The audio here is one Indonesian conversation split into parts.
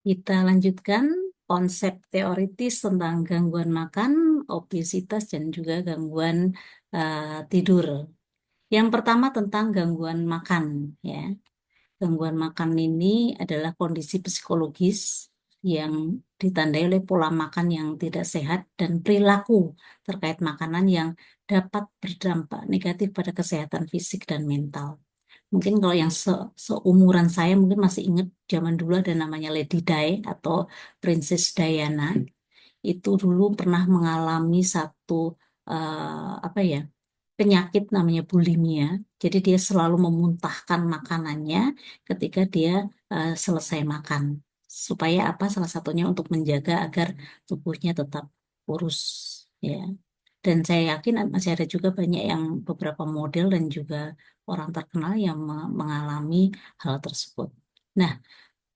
Kita lanjutkan konsep teoritis tentang gangguan makan, obesitas, dan juga gangguan tidur. Yang pertama tentang gangguan makan, ya. Gangguan makan ini adalah kondisi psikologis yang ditandai oleh pola makan yang tidak sehat dan perilaku terkait makanan yang dapat berdampak negatif pada kesehatan fisik dan mental. Mungkin kalau yang seumuran saya mungkin masih ingat zaman dulu ada namanya Lady Di atau Princess Diana. Itu dulu pernah mengalami satu apa ya, penyakit namanya bulimia. Jadi dia selalu memuntahkan makanannya ketika dia selesai makan. Supaya apa? Salah satunya untuk menjaga agar tubuhnya tetap kurus, ya. Dan saya yakin masih ada juga banyak yang beberapa model dan juga orang terkenal yang mengalami hal tersebut. Nah,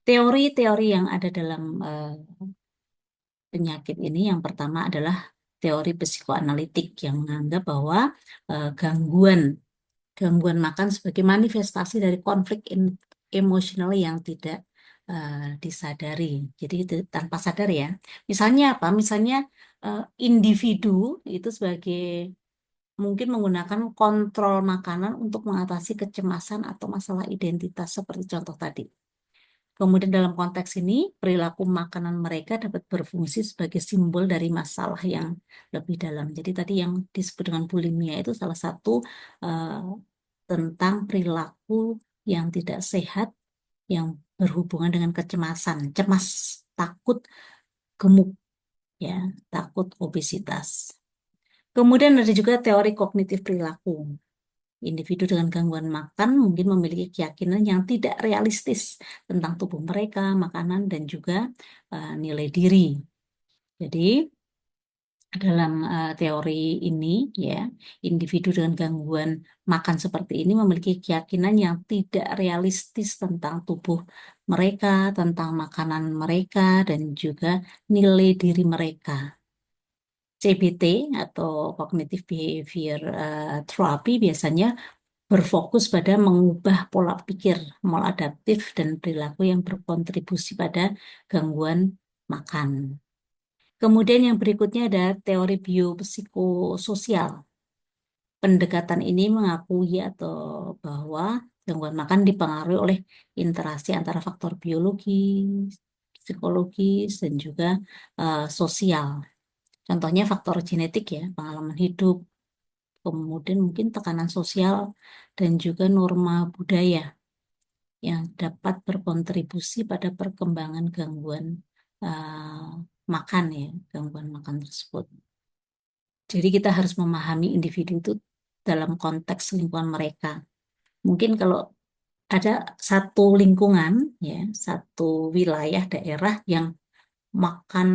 teori-teori yang ada dalam penyakit ini yang pertama adalah teori psikoanalitik yang menganggap bahwa gangguan gangguan makan sebagai manifestasi dari konflik emosional yang tidak disadari. Jadi itu tanpa sadar ya. Misalnya apa? Misalnya individu itu sebagai mungkin menggunakan kontrol makanan untuk mengatasi kecemasan atau masalah identitas seperti contoh tadi. Kemudian dalam konteks ini, perilaku makanan mereka dapat berfungsi sebagai simbol dari masalah yang lebih dalam. Jadi tadi yang disebut dengan bulimia itu salah satu eh, tentang perilaku yang tidak sehat yang berhubungan dengan kecemasan, cemas, takut, gemuk, ya, takut obesitas. Kemudian ada juga teori kognitif perilaku. Individu dengan gangguan makan mungkin memiliki keyakinan yang tidak realistis tentang tubuh mereka, makanan, dan juga nilai diri. Jadi, dalam teori ini, ya, individu dengan gangguan makan seperti ini memiliki keyakinan yang tidak realistis tentang tubuh mereka, tentang makanan mereka, dan juga nilai diri mereka. CBT atau Cognitive Behavior Therapy biasanya berfokus pada mengubah pola pikir maladaptif dan perilaku yang berkontribusi pada gangguan makan. Kemudian yang berikutnya ada teori biopsikososial. Pendekatan ini mengakui atau bahwa gangguan makan dipengaruhi oleh interaksi antara faktor biologis, psikologis, dan juga sosial. Contohnya faktor genetik ya, pengalaman hidup, kemudian mungkin tekanan sosial dan juga norma budaya yang dapat berkontribusi pada perkembangan gangguan makan ya, gangguan makan tersebut. Jadi kita harus memahami individu itu dalam konteks lingkungan mereka. Mungkin kalau ada satu lingkungan ya, satu wilayah daerah yang makan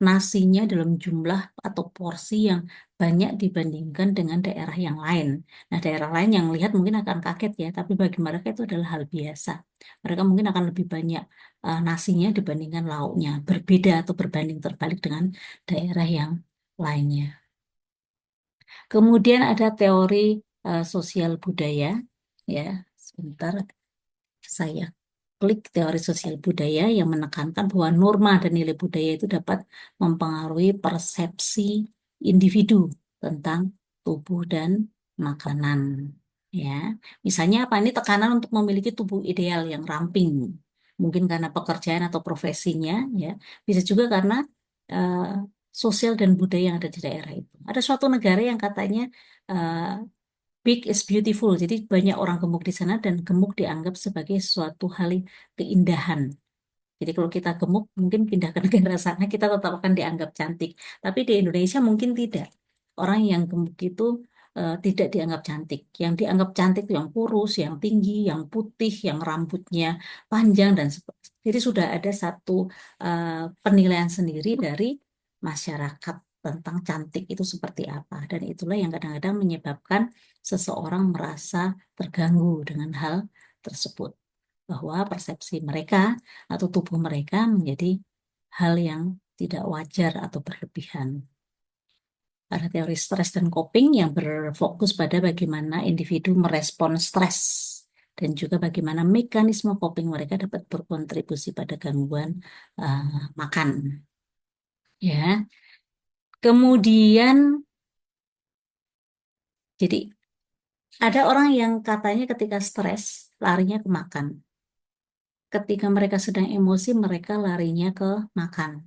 nasinya dalam jumlah atau porsi yang banyak dibandingkan dengan daerah yang lain. Nah, daerah lain yang lihat mungkin akan kaget ya, tapi bagi mereka itu adalah hal biasa. Mereka mungkin akan lebih banyak nasinya dibandingkan lauknya, berbeda atau berbanding terbalik dengan daerah yang lainnya. Kemudian ada teori sosial budaya, ya. Sebentar, saya klik teori sosial budaya yang menekankan bahwa norma dan nilai budaya itu dapat mempengaruhi persepsi individu tentang tubuh dan makanan. Ya, misalnya apa? Ini tekanan untuk memiliki tubuh ideal yang ramping, mungkin karena pekerjaan atau profesinya, ya. Bisa juga karena eh, sosial dan budaya yang ada di daerah itu. Ada suatu negara yang katanya eh, big is beautiful. Jadi banyak orang gemuk di sana dan gemuk dianggap sebagai suatu hal keindahan. Jadi kalau kita gemuk mungkin pindah ke negara sana kita tetap akan dianggap cantik. Tapi di Indonesia mungkin tidak. Orang yang gemuk itu tidak dianggap cantik. Yang dianggap cantik itu yang kurus, yang tinggi, yang putih, yang rambutnya panjang dan jadi sudah ada satu penilaian sendiri dari masyarakat tentang cantik itu seperti apa. Dan itulah yang kadang-kadang menyebabkan seseorang merasa terganggu dengan hal tersebut. Bahwa persepsi mereka atau tubuh mereka menjadi hal yang tidak wajar atau berlebihan. Ada teori stres dan coping yang berfokus pada bagaimana individu merespon stres dan juga bagaimana mekanisme coping mereka dapat berkontribusi pada gangguan makan. Ya, kemudian jadi ada orang yang katanya ketika stres larinya ke makan. Ketika mereka sedang emosi, mereka larinya ke makan.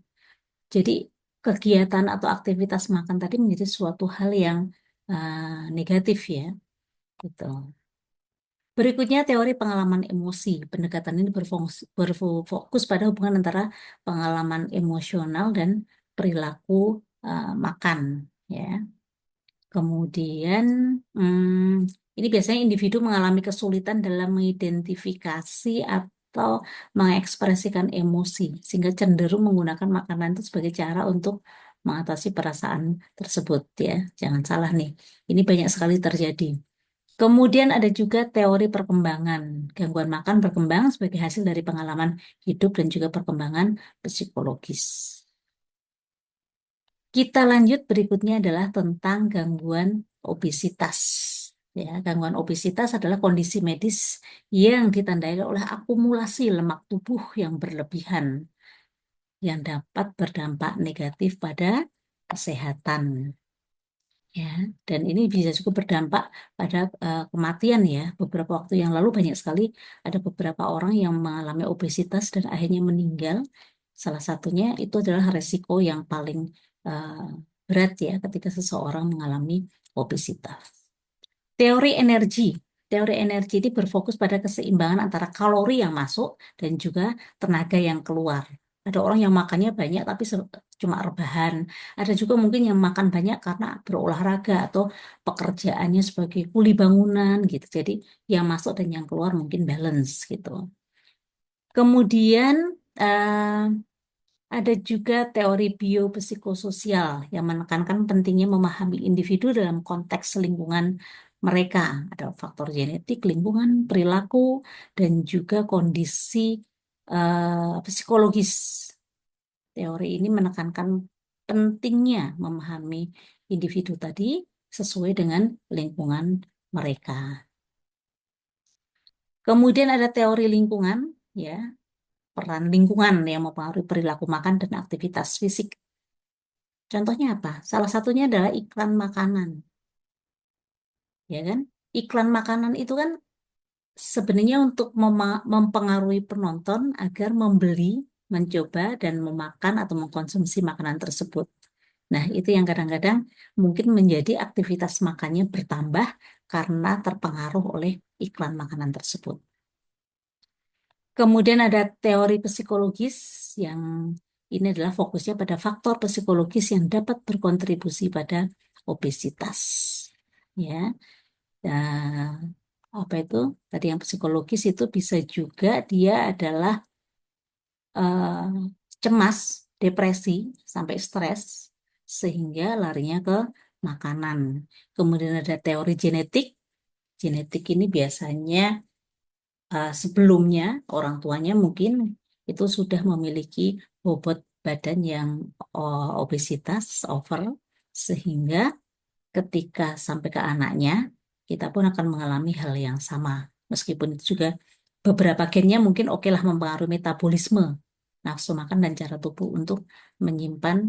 Jadi kegiatan atau aktivitas makan tadi menjadi suatu hal yang negatif ya, gitu. Berikutnya teori pengalaman emosi. Pendekatan ini berfokus pada hubungan antara pengalaman emosional dan perilaku makan, ya. Kemudian, ini biasanya individu mengalami kesulitan dalam mengidentifikasi atau mengekspresikan emosi, sehingga cenderung menggunakan makanan itu sebagai cara untuk mengatasi perasaan tersebut, ya. Jangan salah nih, ini banyak sekali terjadi. Kemudian ada juga teori perkembangan. Gangguan makan berkembang sebagai hasil dari pengalaman hidup dan juga perkembangan psikologis. Kita lanjut berikutnya adalah tentang gangguan obesitas. Ya, gangguan obesitas adalah kondisi medis yang ditandai oleh akumulasi lemak tubuh yang berlebihan yang dapat berdampak negatif pada kesehatan. Ya, dan ini bisa juga berdampak pada kematian ya. Beberapa waktu yang lalu banyak sekali ada beberapa orang yang mengalami obesitas dan akhirnya meninggal. Salah satunya itu adalah resiko yang paling eh, berat ya ketika seseorang mengalami obesitas. Teori energi. Teori energi ini berfokus pada keseimbangan antara kalori yang masuk dan juga tenaga yang keluar. Ada orang yang makannya banyak tapi cuma rebahan. Ada juga mungkin yang makan banyak karena berolahraga atau pekerjaannya sebagai kuli bangunan gitu. Jadi yang masuk dan yang keluar mungkin balance gitu. Kemudian eh, ada juga teori biopsikososial yang menekankan pentingnya memahami individu dalam konteks lingkungan mereka. Ada faktor genetik, lingkungan, perilaku, dan juga kondisi psikologis. Teori ini menekankan pentingnya memahami individu tadi sesuai dengan lingkungan mereka. Kemudian ada teori lingkungan, ya, peran lingkungan yang mempengaruhi perilaku makan dan aktivitas fisik. Contohnya apa? Salah satunya adalah iklan makanan, ya kan? Iklan makanan itu kan sebenarnya untuk mempengaruhi penonton agar membeli, mencoba, dan memakan atau mengkonsumsi makanan tersebut. Nah, itu yang kadang-kadang mungkin menjadi aktivitas makannya bertambah karena terpengaruh oleh iklan makanan tersebut. Kemudian ada teori psikologis yang ini adalah fokusnya pada faktor psikologis yang dapat berkontribusi pada obesitas. Ya, nah, apa itu? Tadi yang psikologis itu bisa juga dia adalah eh, cemas, depresi, sampai stres, sehingga larinya ke makanan. Kemudian ada teori genetik. Genetik ini biasanya sebelumnya orang tuanya mungkin itu sudah memiliki bobot badan yang obesitas, over, sehingga ketika sampai ke anaknya, kita pun akan mengalami hal yang sama. Meskipun itu juga beberapa gennya mungkin oke lah mempengaruhi metabolisme, nafsu makan dan cara tubuh untuk menyimpan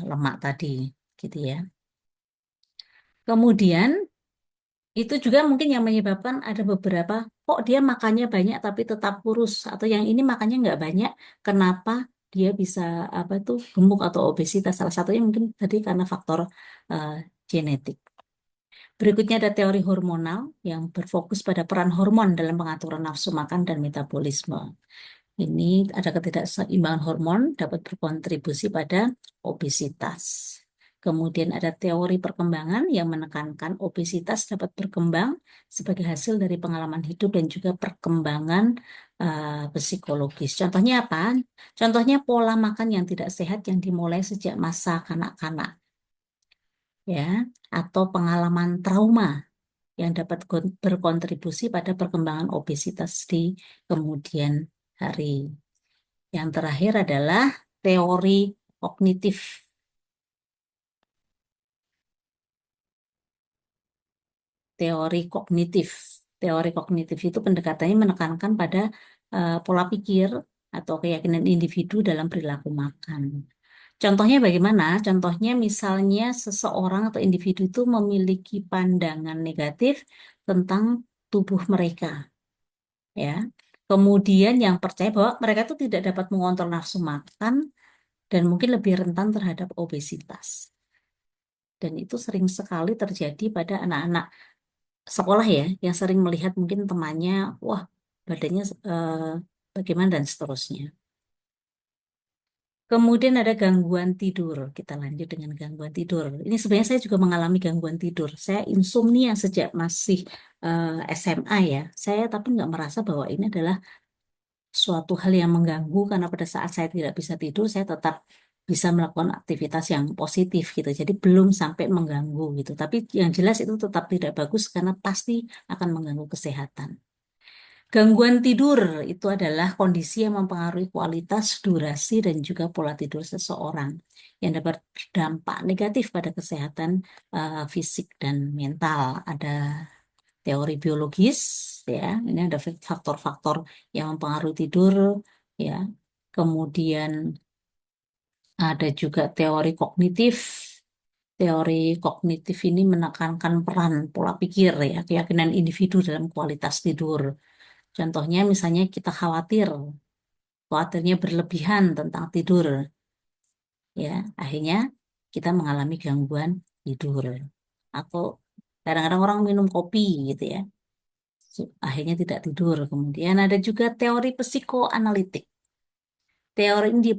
lemak tadi, gitu ya. Kemudian itu juga mungkin yang menyebabkan ada beberapa kok dia makannya banyak tapi tetap kurus atau yang ini makannya nggak banyak, kenapa dia bisa apa tuh gemuk atau obesitas? Salah satunya mungkin tadi karena faktor eh, genetik. Berikutnya ada teori hormonal yang berfokus pada peran hormon dalam pengaturan nafsu makan dan metabolisme. Ini ada ketidakseimbangan hormon dapat berkontribusi pada obesitas. Kemudian ada teori perkembangan yang menekankan obesitas dapat berkembang sebagai hasil dari pengalaman hidup dan juga perkembangan psikologis. Contohnya apa? Contohnya pola makan yang tidak sehat yang dimulai sejak masa kanak-kanak, ya, atau pengalaman trauma yang dapat berkontribusi pada perkembangan obesitas di kemudian hari. Yang terakhir adalah teori kognitif. Teori kognitif. Teori kognitif itu pendekatannya menekankan pada pola pikir atau keyakinan individu dalam perilaku makan. Contohnya bagaimana? Contohnya misalnya seseorang atau individu itu memiliki pandangan negatif tentang tubuh mereka, ya. Kemudian yang percaya bahwa mereka itu tidak dapat mengontrol nafsu makan dan mungkin lebih rentan terhadap obesitas. Dan itu sering sekali terjadi pada anak-anak sekolah ya, yang sering melihat mungkin temannya, wah badannya bagaimana dan seterusnya. Kemudian ada gangguan tidur. Kita lanjut dengan gangguan tidur. Ini sebenarnya saya juga mengalami gangguan tidur. Saya insomnia sejak masih SMA ya. Saya tapi nggak merasa bahwa ini adalah suatu hal yang mengganggu karena pada saat saya tidak bisa tidur, saya tetap bisa melakukan aktivitas yang positif gitu. Jadi belum sampai mengganggu gitu. Tapi yang jelas itu tetap tidak bagus karena pasti akan mengganggu kesehatan. Gangguan tidur itu adalah kondisi yang mempengaruhi kualitas, durasi, dan juga pola tidur seseorang yang dapat berdampak negatif pada kesehatan fisik dan mental. Ada teori biologis, ya, ini ada faktor-faktor yang mempengaruhi tidur, ya. Kemudian ada juga teori kognitif. Teori kognitif ini menekankan peran pola pikir, ya, keyakinan individu dalam kualitas tidur. Contohnya misalnya kita khawatirnya berlebihan tentang tidur, ya, akhirnya kita mengalami gangguan tidur. Atau kadang-kadang orang minum kopi gitu ya, akhirnya tidak tidur. Kemudian ada juga teori psikoanalitik. Teori ini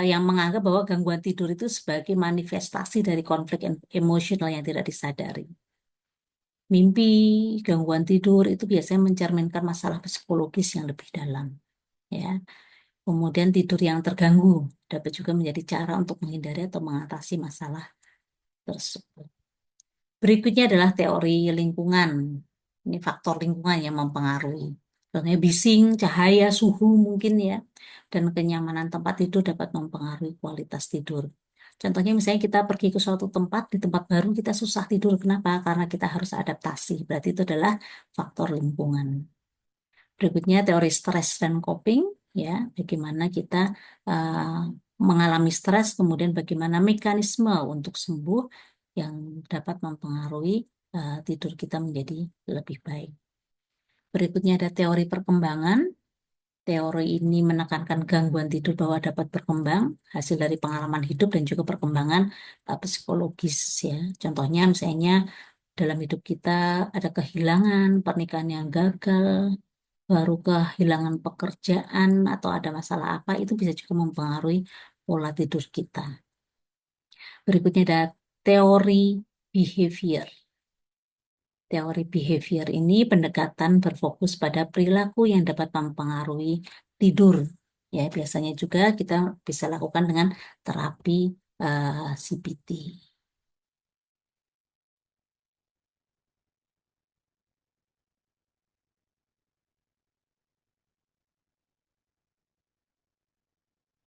yang menganggap bahwa gangguan tidur itu sebagai manifestasi dari konflik emosional yang tidak disadari. Mimpi, gangguan tidur itu biasanya mencerminkan masalah psikologis yang lebih dalam. Ya. Kemudian tidur yang terganggu dapat juga menjadi cara untuk menghindari atau mengatasi masalah tersebut. Berikutnya adalah teori lingkungan. Ini faktor lingkungan yang mempengaruhi. Contohnya bising, cahaya, suhu mungkin ya. Dan kenyamanan tempat tidur dapat mempengaruhi kualitas tidur. Contohnya misalnya kita pergi ke suatu tempat, di tempat baru kita susah tidur. Kenapa? Karena kita harus adaptasi. Berarti itu adalah faktor lingkungan. Berikutnya teori stres dan coping, ya, bagaimana kita uh, mengalami stres, kemudian bagaimana mekanisme untuk sembuh yang dapat mempengaruhi tidur kita menjadi lebih baik. Berikutnya ada teori perkembangan. Teori ini menekankan gangguan tidur bahwa dapat berkembang hasil dari pengalaman hidup dan juga perkembangan psikologis ya. Contohnya misalnya dalam hidup kita ada kehilangan, pernikahan yang gagal, baru kehilangan pekerjaan atau ada masalah apa, itu bisa juga mempengaruhi pola tidur kita. Berikutnya ada teori behavior. Teori behavior ini pendekatan berfokus pada perilaku yang dapat mempengaruhi tidur. Ya, biasanya juga kita bisa lakukan dengan terapi CBT.